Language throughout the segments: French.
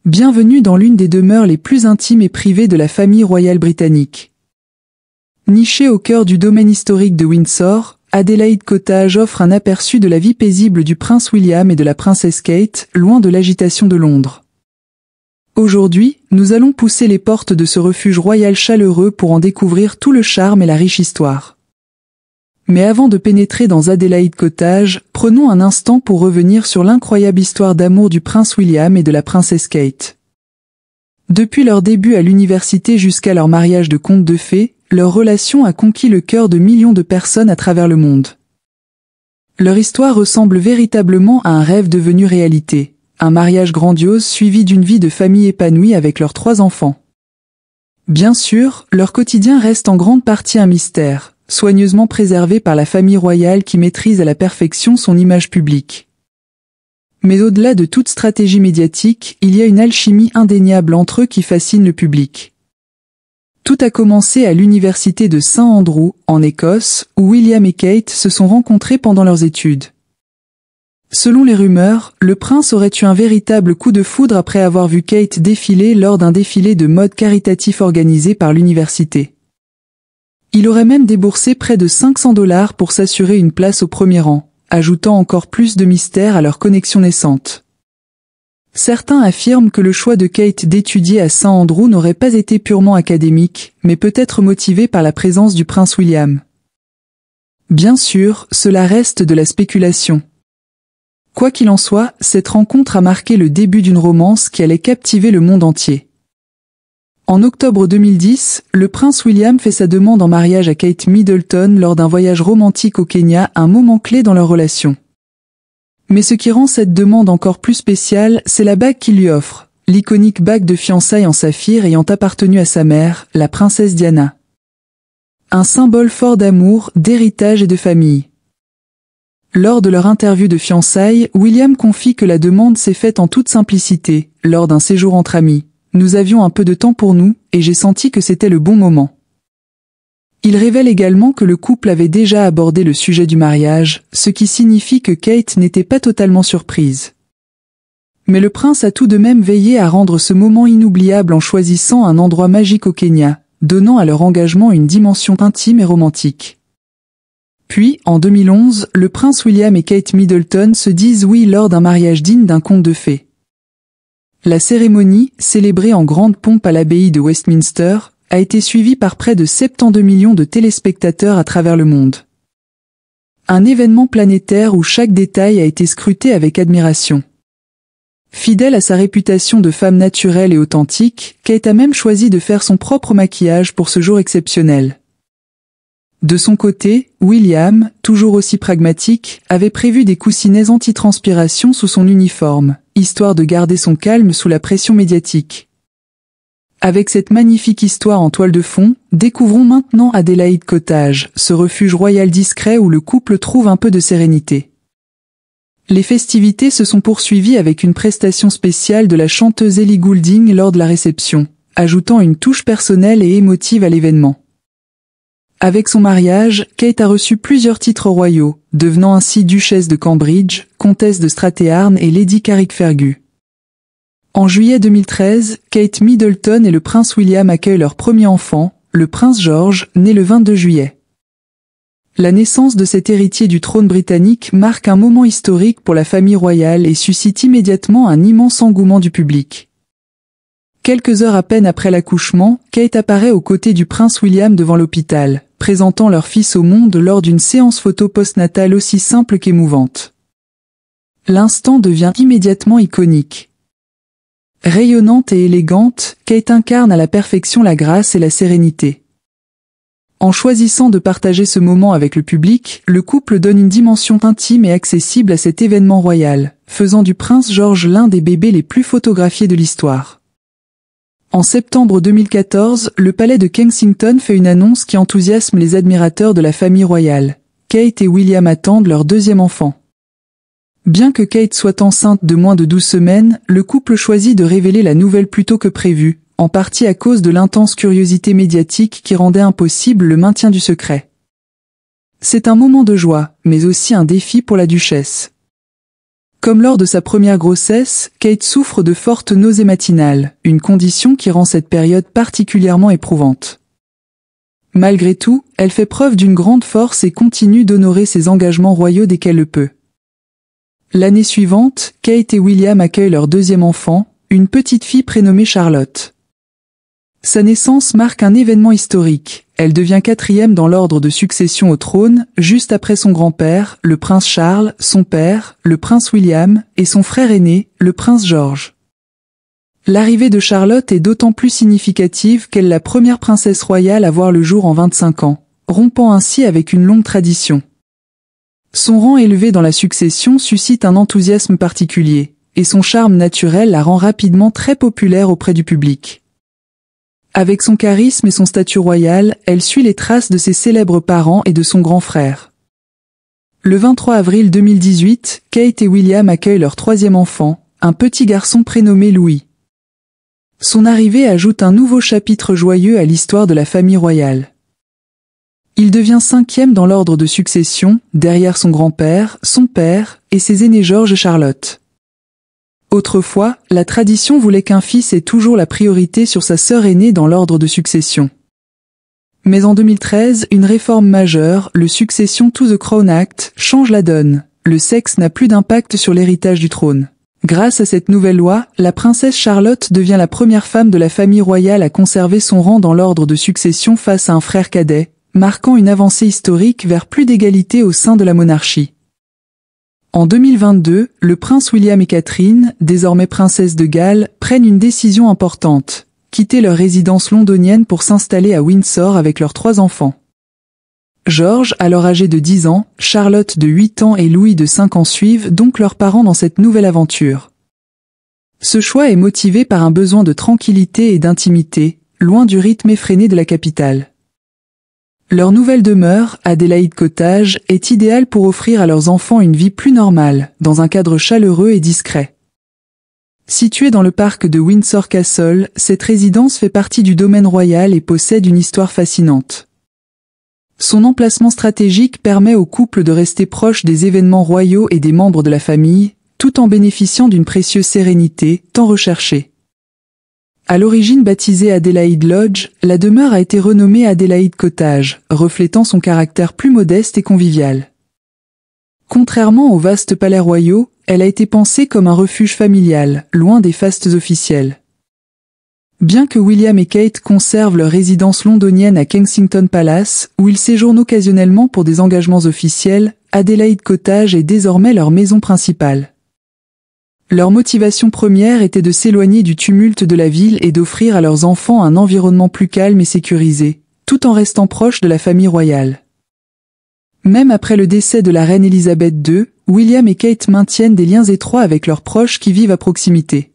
Bienvenue dans l'une des demeures les plus intimes et privées de la famille royale britannique. Nichée au cœur du domaine historique de Windsor, Adelaide Cottage offre un aperçu de la vie paisible du prince William et de la princesse Kate, loin de l'agitation de Londres. Aujourd'hui, nous allons pousser les portes de ce refuge royal chaleureux pour en découvrir tout le charme et la riche histoire. Mais avant de pénétrer dans Adelaide Cottage, prenons un instant pour revenir sur l'incroyable histoire d'amour du prince William et de la princesse Kate. Depuis leur début à l'université jusqu'à leur mariage de conte de fées, leur relation a conquis le cœur de millions de personnes à travers le monde. Leur histoire ressemble véritablement à un rêve devenu réalité, un mariage grandiose suivi d'une vie de famille épanouie avec leurs 3 enfants. Bien sûr, leur quotidien reste en grande partie un mystère, soigneusement préservé par la famille royale qui maîtrise à la perfection son image publique. Mais au-delà de toute stratégie médiatique, il y a une alchimie indéniable entre eux qui fascine le public. Tout a commencé à l'université de St Andrews, en Écosse, où William et Kate se sont rencontrés pendant leurs études. Selon les rumeurs, le prince aurait eu un véritable coup de foudre après avoir vu Kate défiler lors d'un défilé de mode caritatif organisé par l'université. Il aurait même déboursé près de $500 pour s'assurer une place au premier rang, ajoutant encore plus de mystère à leur connexion naissante. Certains affirment que le choix de Kate d'étudier à St Andrews n'aurait pas été purement académique, mais peut-être motivé par la présence du prince William. Bien sûr, cela reste de la spéculation. Quoi qu'il en soit, cette rencontre a marqué le début d'une romance qui allait captiver le monde entier. En octobre 2010, le prince William fait sa demande en mariage à Kate Middleton lors d'un voyage romantique au Kenya, un moment clé dans leur relation. Mais ce qui rend cette demande encore plus spéciale, c'est la bague qu'il lui offre, l'iconique bague de fiançailles en saphir ayant appartenu à sa mère, la princesse Diana. Un symbole fort d'amour, d'héritage et de famille. Lors de leur interview de fiançailles, William confie que la demande s'est faite en toute simplicité, lors d'un séjour entre amis. Nous avions un peu de temps pour nous, et j'ai senti que c'était le bon moment. Il révèle également que le couple avait déjà abordé le sujet du mariage, ce qui signifie que Kate n'était pas totalement surprise. Mais le prince a tout de même veillé à rendre ce moment inoubliable en choisissant un endroit magique au Kenya, donnant à leur engagement une dimension intime et romantique. Puis, en 2011, le prince William et Kate Middleton se disent oui lors d'un mariage digne d'un conte de fées. La cérémonie, célébrée en grande pompe à l'abbaye de Westminster, a été suivie par près de 72 millions de téléspectateurs à travers le monde. Un événement planétaire où chaque détail a été scruté avec admiration. Fidèle à sa réputation de femme naturelle et authentique, Kate a même choisi de faire son propre maquillage pour ce jour exceptionnel. De son côté, William, toujours aussi pragmatique, avait prévu des coussinets anti-transpiration sous son uniforme, histoire de garder son calme sous la pression médiatique. Avec cette magnifique histoire en toile de fond, découvrons maintenant Adelaide Cottage, ce refuge royal discret où le couple trouve un peu de sérénité. Les festivités se sont poursuivies avec une prestation spéciale de la chanteuse Ellie Goulding lors de la réception, ajoutant une touche personnelle et émotive à l'événement. Avec son mariage, Kate a reçu plusieurs titres royaux, devenant ainsi duchesse de Cambridge, comtesse de Strathearn et Lady Carrickfergus. En juillet 2013, Kate Middleton et le prince William accueillent leur premier enfant, le prince George, né le 22 juillet. La naissance de cet héritier du trône britannique marque un moment historique pour la famille royale et suscite immédiatement un immense engouement du public. Quelques heures à peine après l'accouchement, Kate apparaît aux côtés du prince William devant l'hôpital, présentant leur fils au monde lors d'une séance photo postnatale aussi simple qu'émouvante. L'instant devient immédiatement iconique. Rayonnante et élégante, Kate incarne à la perfection la grâce et la sérénité. En choisissant de partager ce moment avec le public, le couple donne une dimension intime et accessible à cet événement royal, faisant du prince George l'un des bébés les plus photographiés de l'histoire. En septembre 2014, le palais de Kensington fait une annonce qui enthousiasme les admirateurs de la famille royale. Kate et William attendent leur 2e enfant. Bien que Kate soit enceinte de moins de 12 semaines, le couple choisit de révéler la nouvelle plus tôt que prévu, en partie à cause de l'intense curiosité médiatique qui rendait impossible le maintien du secret. C'est un moment de joie, mais aussi un défi pour la duchesse. Comme lors de sa première grossesse, Kate souffre de fortes nausées matinales, une condition qui rend cette période particulièrement éprouvante. Malgré tout, elle fait preuve d'une grande force et continue d'honorer ses engagements royaux dès qu'elle le peut. L'année suivante, Kate et William accueillent leur deuxième enfant, une petite fille prénommée Charlotte. Sa naissance marque un événement historique. Elle devient 4e dans l'ordre de succession au trône, juste après son grand-père, le prince Charles, son père, le prince William, et son frère aîné, le prince George. L'arrivée de Charlotte est d'autant plus significative qu'elle est la première princesse royale à voir le jour en 25 ans, rompant ainsi avec une longue tradition. Son rang élevé dans la succession suscite un enthousiasme particulier, et son charme naturel la rend rapidement très populaire auprès du public. Avec son charisme et son statut royal, elle suit les traces de ses célèbres parents et de son grand frère. Le 23 avril 2018, Kate et William accueillent leur 3e enfant, un petit garçon prénommé Louis. Son arrivée ajoute un nouveau chapitre joyeux à l'histoire de la famille royale. Il devient 5e dans l'ordre de succession, derrière son grand-père, son père, et ses aînés George et Charlotte. Autrefois, la tradition voulait qu'un fils ait toujours la priorité sur sa sœur aînée dans l'ordre de succession. Mais en 2013, une réforme majeure, le Succession to the Crown Act, change la donne. Le sexe n'a plus d'impact sur l'héritage du trône. Grâce à cette nouvelle loi, la princesse Charlotte devient la première femme de la famille royale à conserver son rang dans l'ordre de succession face à un frère cadet, marquant une avancée historique vers plus d'égalité au sein de la monarchie. En 2022, le prince William et Catherine, désormais princesse de Galles, prennent une décision importante, quitter leur résidence londonienne pour s'installer à Windsor avec leurs 3 enfants. George, alors âgé de 10 ans, Charlotte de 8 ans et Louis de 5 ans suivent donc leurs parents dans cette nouvelle aventure. Ce choix est motivé par un besoin de tranquillité et d'intimité, loin du rythme effréné de la capitale. Leur nouvelle demeure, Adelaide Cottage, est idéale pour offrir à leurs enfants une vie plus normale, dans un cadre chaleureux et discret. Située dans le parc de Windsor Castle, cette résidence fait partie du domaine royal et possède une histoire fascinante. Son emplacement stratégique permet au couple de rester proche des événements royaux et des membres de la famille, tout en bénéficiant d'une précieuse sérénité, tant recherchée. À l'origine baptisée Adelaide Lodge, la demeure a été renommée Adelaide Cottage, reflétant son caractère plus modeste et convivial. Contrairement aux vastes palais royaux, elle a été pensée comme un refuge familial, loin des fastes officiels. Bien que William et Kate conservent leur résidence londonienne à Kensington Palace, où ils séjournent occasionnellement pour des engagements officiels, Adelaide Cottage est désormais leur maison principale. Leur motivation première était de s'éloigner du tumulte de la ville et d'offrir à leurs enfants un environnement plus calme et sécurisé, tout en restant proche de la famille royale. Même après le décès de la reine Elisabeth II, William et Kate maintiennent des liens étroits avec leurs proches qui vivent à proximité.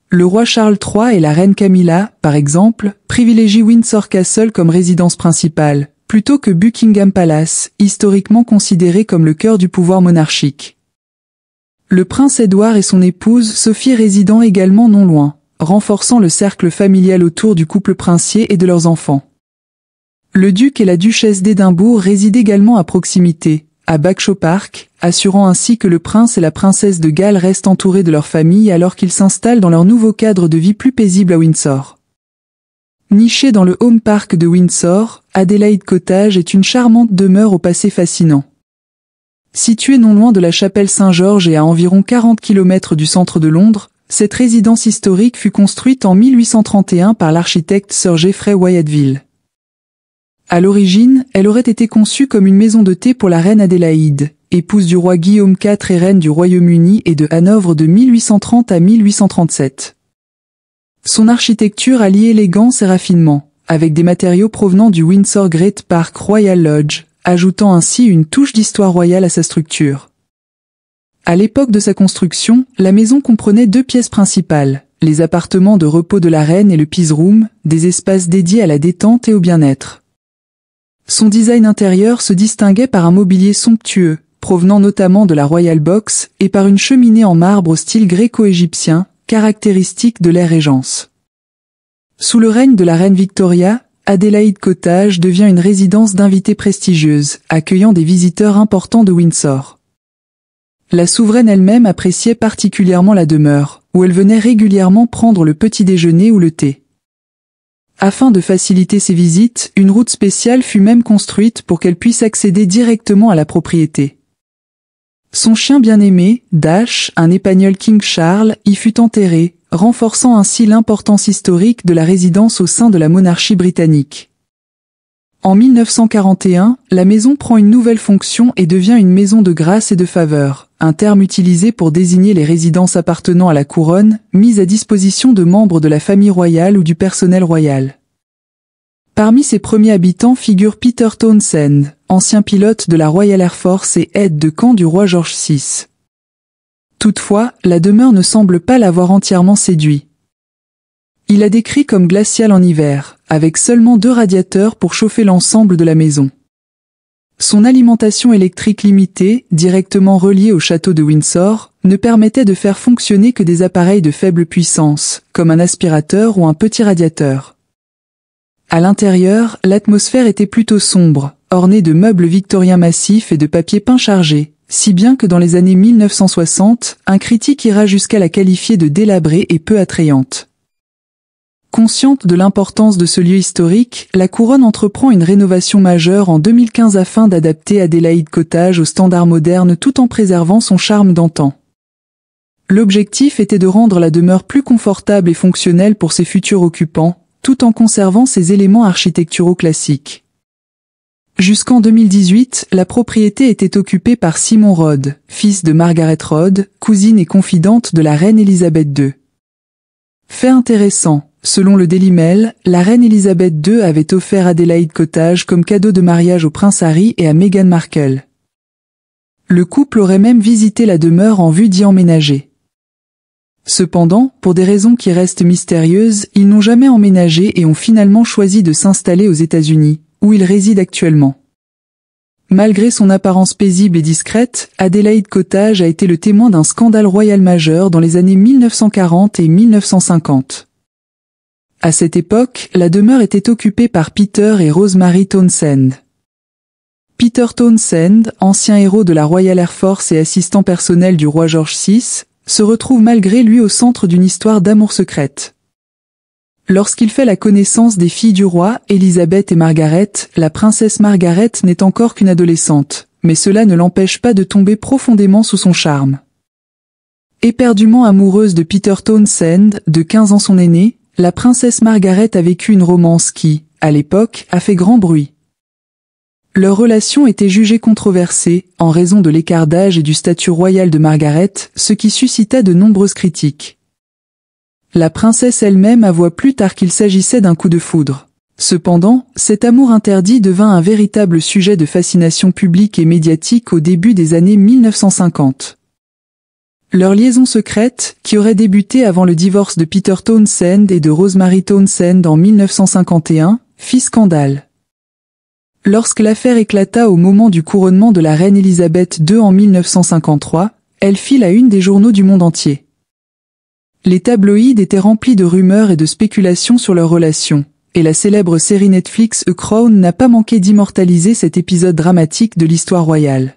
Le roi Charles III et la reine Camilla, par exemple, privilégient Windsor Castle comme résidence principale, plutôt que Buckingham Palace, historiquement considéré comme le cœur du pouvoir monarchique. Le prince Édouard et son épouse Sophie résident également non loin, renforçant le cercle familial autour du couple princier et de leurs enfants. Le duc et la duchesse d'Édimbourg résident également à proximité, à Bagshot Park, assurant ainsi que le prince et la princesse de Galles restent entourés de leur famille alors qu'ils s'installent dans leur nouveau cadre de vie plus paisible à Windsor. Nichée dans le Home Park de Windsor, Adelaide Cottage est une charmante demeure au passé fascinant. Située non loin de la chapelle Saint-Georges et à environ 40 km du centre de Londres, cette résidence historique fut construite en 1831 par l'architecte Sir Geoffrey Wyatville. À l'origine, elle aurait été conçue comme une maison de thé pour la reine Adélaïde, épouse du roi Guillaume IV et reine du Royaume-Uni et de Hanovre de 1830 à 1837. Son architecture allie élégance et raffinement, avec des matériaux provenant du Windsor Great Park Royal Lodge, ajoutant ainsi une touche d'histoire royale à sa structure. À l'époque de sa construction, la maison comprenait 2 pièces principales, les appartements de repos de la reine et le Peace Room, des espaces dédiés à la détente et au bien-être. Son design intérieur se distinguait par un mobilier somptueux, provenant notamment de la Royal Box, et par une cheminée en marbre au style gréco-égyptien, caractéristique de l'ère Régence. Sous le règne de la reine Victoria, Adelaide Cottage devient une résidence d'invités prestigieuse, accueillant des visiteurs importants de Windsor. La souveraine elle-même appréciait particulièrement la demeure, où elle venait régulièrement prendre le petit déjeuner ou le thé. Afin de faciliter ses visites, une route spéciale fut même construite pour qu'elle puisse accéder directement à la propriété. Son chien bien-aimé, Dash, un épagneul King Charles, y fut enterré, renforçant ainsi l'importance historique de la résidence au sein de la monarchie britannique. En 1941, la maison prend une nouvelle fonction et devient une maison de grâce et de faveur, un terme utilisé pour désigner les résidences appartenant à la couronne, mises à disposition de membres de la famille royale ou du personnel royal. Parmi ses premiers habitants figure Peter Townsend, ancien pilote de la Royal Air Force et aide de camp du roi George VI. Toutefois, la demeure ne semble pas l'avoir entièrement séduit. Il la décrit comme glaciale en hiver, avec seulement 2 radiateurs pour chauffer l'ensemble de la maison. Son alimentation électrique limitée, directement reliée au château de Windsor, ne permettait de faire fonctionner que des appareils de faible puissance, comme un aspirateur ou un petit radiateur. À l'intérieur, l'atmosphère était plutôt sombre, ornée de meubles victoriens massifs et de papier peint chargé, si bien que dans les années 1960, un critique ira jusqu'à la qualifier de délabrée et peu attrayante. Consciente de l'importance de ce lieu historique, la couronne entreprend une rénovation majeure en 2015 afin d'adapter Adélaïde Cottage aux standards modernes tout en préservant son charme d'antan. L'objectif était de rendre la demeure plus confortable et fonctionnelle pour ses futurs occupants, tout en conservant ses éléments architecturaux classiques. Jusqu'en 2018, la propriété était occupée par Simon Rhodes, fils de Margaret Rhodes, cousine et confidente de la reine Elisabeth II. Fait intéressant. Selon le Daily Mail, la reine Elisabeth II avait offert Adélaïde Cottage comme cadeau de mariage au prince Harry et à Meghan Markle. Le couple aurait même visité la demeure en vue d'y emménager. Cependant, pour des raisons qui restent mystérieuses, ils n'ont jamais emménagé et ont finalement choisi de s'installer aux États-Unis, où ils résident actuellement. Malgré son apparence paisible et discrète, Adélaïde Cottage a été le témoin d'un scandale royal majeur dans les années 1940 et 1950. À cette époque, la demeure était occupée par Peter et Rosemary Townsend. Peter Townsend, ancien héros de la Royal Air Force et assistant personnel du roi George VI, se retrouve malgré lui au centre d'une histoire d'amour secrète. Lorsqu'il fait la connaissance des filles du roi, Elisabeth et Margaret, la princesse Margaret n'est encore qu'une adolescente, mais cela ne l'empêche pas de tomber profondément sous son charme. Éperdument amoureuse de Peter Townsend, de 15 ans son aîné, la princesse Margaret a vécu une romance qui, à l'époque, a fait grand bruit. Leur relation était jugée controversée, en raison de l'écart d'âge et du statut royal de Margaret, ce qui suscita de nombreuses critiques. La princesse elle-même avoua plus tard qu'il s'agissait d'un coup de foudre. Cependant, cet amour interdit devint un véritable sujet de fascination publique et médiatique au début des années 1950. Leur liaison secrète, qui aurait débuté avant le divorce de Peter Townsend et de Rosemary Townsend en 1951, fit scandale. Lorsque l'affaire éclata au moment du couronnement de la reine Elisabeth II en 1953, elle fit la une des journaux du monde entier. Les tabloïds étaient remplis de rumeurs et de spéculations sur leur relation, et la célèbre série Netflix The Crown n'a pas manqué d'immortaliser cet épisode dramatique de l'histoire royale.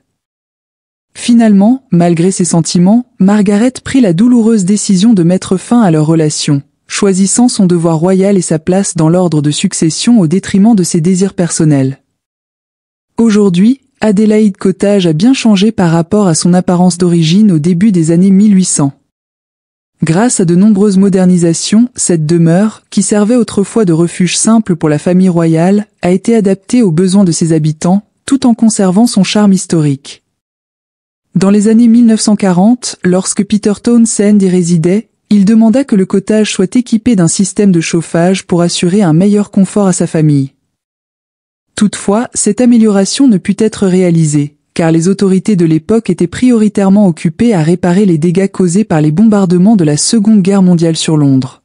Finalement, malgré ses sentiments, Margaret prit la douloureuse décision de mettre fin à leur relation, choisissant son devoir royal et sa place dans l'ordre de succession au détriment de ses désirs personnels. Aujourd'hui, Adélaïde Cottage a bien changé par rapport à son apparence d'origine au début des années 1800. Grâce à de nombreuses modernisations, cette demeure, qui servait autrefois de refuge simple pour la famille royale, a été adaptée aux besoins de ses habitants, tout en conservant son charme historique. Dans les années 1940, lorsque Peter Townsend y résidait, il demanda que le cottage soit équipé d'un système de chauffage pour assurer un meilleur confort à sa famille. Toutefois, cette amélioration ne put être réalisée, car les autorités de l'époque étaient prioritairement occupées à réparer les dégâts causés par les bombardements de la Seconde Guerre mondiale sur Londres.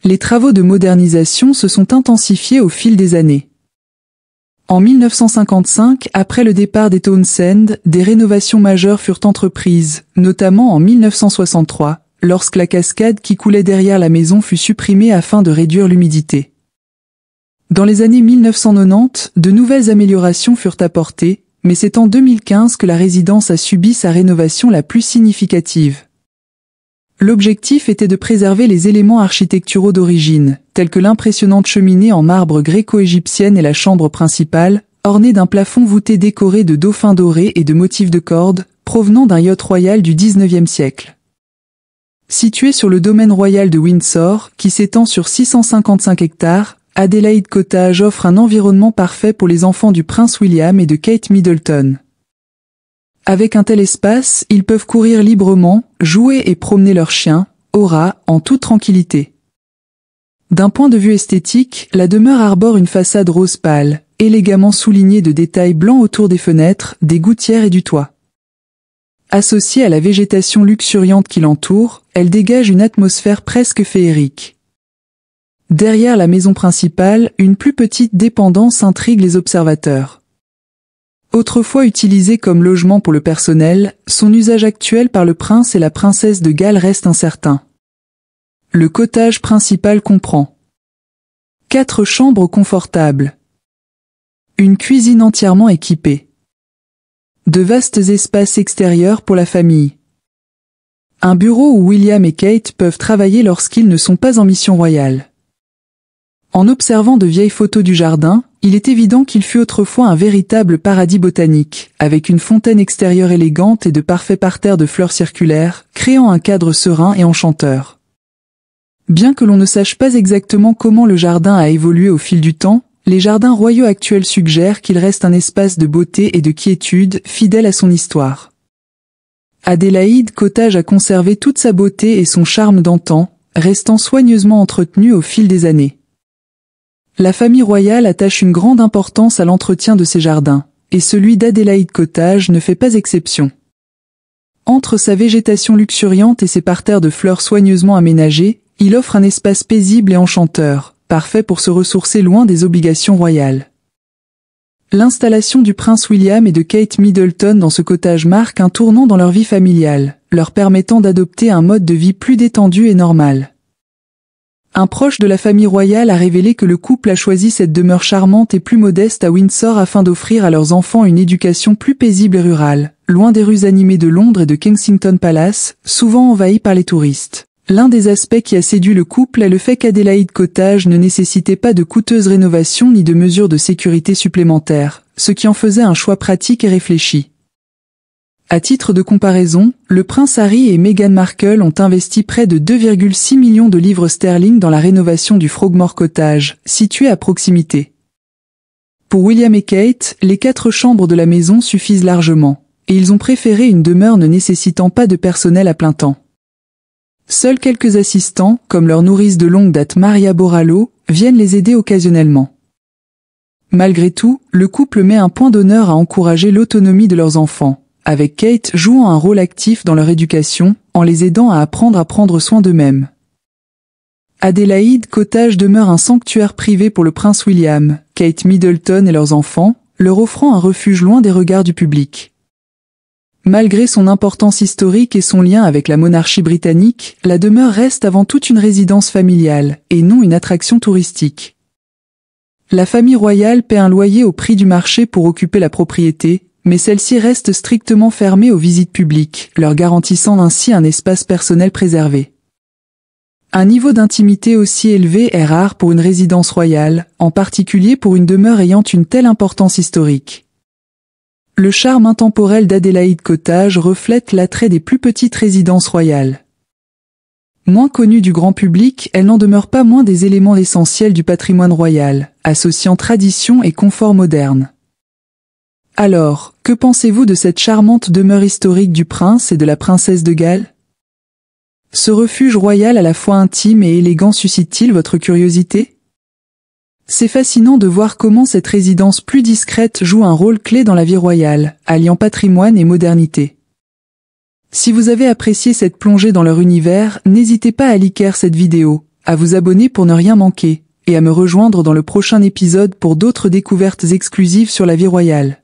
Les travaux de modernisation se sont intensifiés au fil des années. En 1955, après le départ des Townsend, des rénovations majeures furent entreprises, notamment en 1963, lorsque la cascade qui coulait derrière la maison fut supprimée afin de réduire l'humidité. Dans les années 1990, de nouvelles améliorations furent apportées, mais c'est en 2015 que la résidence a subi sa rénovation la plus significative. L'objectif était de préserver les éléments architecturaux d'origine, tels que l'impressionnante cheminée en marbre gréco-égyptienne et la chambre principale, ornée d'un plafond voûté décoré de dauphins dorés et de motifs de cordes, provenant d'un yacht royal du XIXe siècle. Située sur le domaine royal de Windsor, qui s'étend sur 655 hectares, Adelaide Cottage offre un environnement parfait pour les enfants du prince William et de Kate Middleton. Avec un tel espace, ils peuvent courir librement, jouer et promener leurs chiens, Aura, en toute tranquillité. D'un point de vue esthétique, la demeure arbore une façade rose pâle, élégamment soulignée de détails blancs autour des fenêtres, des gouttières et du toit. Associée à la végétation luxuriante qui l'entoure, elle dégage une atmosphère presque féerique. Derrière la maison principale, une plus petite dépendance intrigue les observateurs. Autrefois utilisé comme logement pour le personnel, son usage actuel par le prince et la princesse de Galles reste incertain. Le cottage principal comprend 4 chambres confortables, une cuisine entièrement équipée, de vastes espaces extérieurs pour la famille, un bureau où William et Kate peuvent travailler lorsqu'ils ne sont pas en mission royale. En observant de vieilles photos du jardin, il est évident qu'il fut autrefois un véritable paradis botanique, avec une fontaine extérieure élégante et de parfaits parterres de fleurs circulaires, créant un cadre serein et enchanteur. Bien que l'on ne sache pas exactement comment le jardin a évolué au fil du temps, les jardins royaux actuels suggèrent qu'il reste un espace de beauté et de quiétude fidèle à son histoire. Adelaide Cottage a conservé toute sa beauté et son charme d'antan, restant soigneusement entretenu au fil des années. La famille royale attache une grande importance à l'entretien de ses jardins, et celui d'Adelaide Cottage ne fait pas exception. Entre sa végétation luxuriante et ses parterres de fleurs soigneusement aménagés, il offre un espace paisible et enchanteur, parfait pour se ressourcer loin des obligations royales. L'installation du prince William et de Kate Middleton dans ce cottage marque un tournant dans leur vie familiale, leur permettant d'adopter un mode de vie plus détendu et normal. Un proche de la famille royale a révélé que le couple a choisi cette demeure charmante et plus modeste à Windsor afin d'offrir à leurs enfants une éducation plus paisible et rurale, loin des rues animées de Londres et de Kensington Palace, souvent envahies par les touristes. L'un des aspects qui a séduit le couple est le fait qu'Adelaide Cottage ne nécessitait pas de coûteuses rénovations ni de mesures de sécurité supplémentaires, ce qui en faisait un choix pratique et réfléchi. À titre de comparaison, le prince Harry et Meghan Markle ont investi près de 2,6 millions de livres sterling dans la rénovation du Frogmore Cottage, situé à proximité. Pour William et Kate, les 4 chambres de la maison suffisent largement, et ils ont préféré une demeure ne nécessitant pas de personnel à plein temps. Seuls quelques assistants, comme leur nourrice de longue date Maria Borrallo, viennent les aider occasionnellement. Malgré tout, le couple met un point d'honneur à encourager l'autonomie de leurs enfants, avec Kate jouant un rôle actif dans leur éducation, en les aidant à apprendre à prendre soin d'eux-mêmes. Adelaide Cottage demeure un sanctuaire privé pour le prince William, Kate Middleton et leurs enfants, leur offrant un refuge loin des regards du public. Malgré son importance historique et son lien avec la monarchie britannique, la demeure reste avant tout une résidence familiale, et non une attraction touristique. La famille royale paie un loyer au prix du marché pour occuper la propriété, mais celle-ci reste strictement fermée aux visites publiques, leur garantissant ainsi un espace personnel préservé. Un niveau d'intimité aussi élevé est rare pour une résidence royale, en particulier pour une demeure ayant une telle importance historique. Le charme intemporel d'Adelaide Cottage reflète l'attrait des plus petites résidences royales. Moins connue du grand public, elle n'en demeure pas moins des éléments essentiels du patrimoine royal, associant tradition et confort moderne. Alors, que pensez-vous de cette charmante demeure historique du prince et de la princesse de Galles? Ce refuge royal à la fois intime et élégant suscite-t-il votre curiosité? C'est fascinant de voir comment cette résidence plus discrète joue un rôle clé dans la vie royale, alliant patrimoine et modernité. Si vous avez apprécié cette plongée dans leur univers, n'hésitez pas à liker cette vidéo, à vous abonner pour ne rien manquer, et à me rejoindre dans le prochain épisode pour d'autres découvertes exclusives sur la vie royale.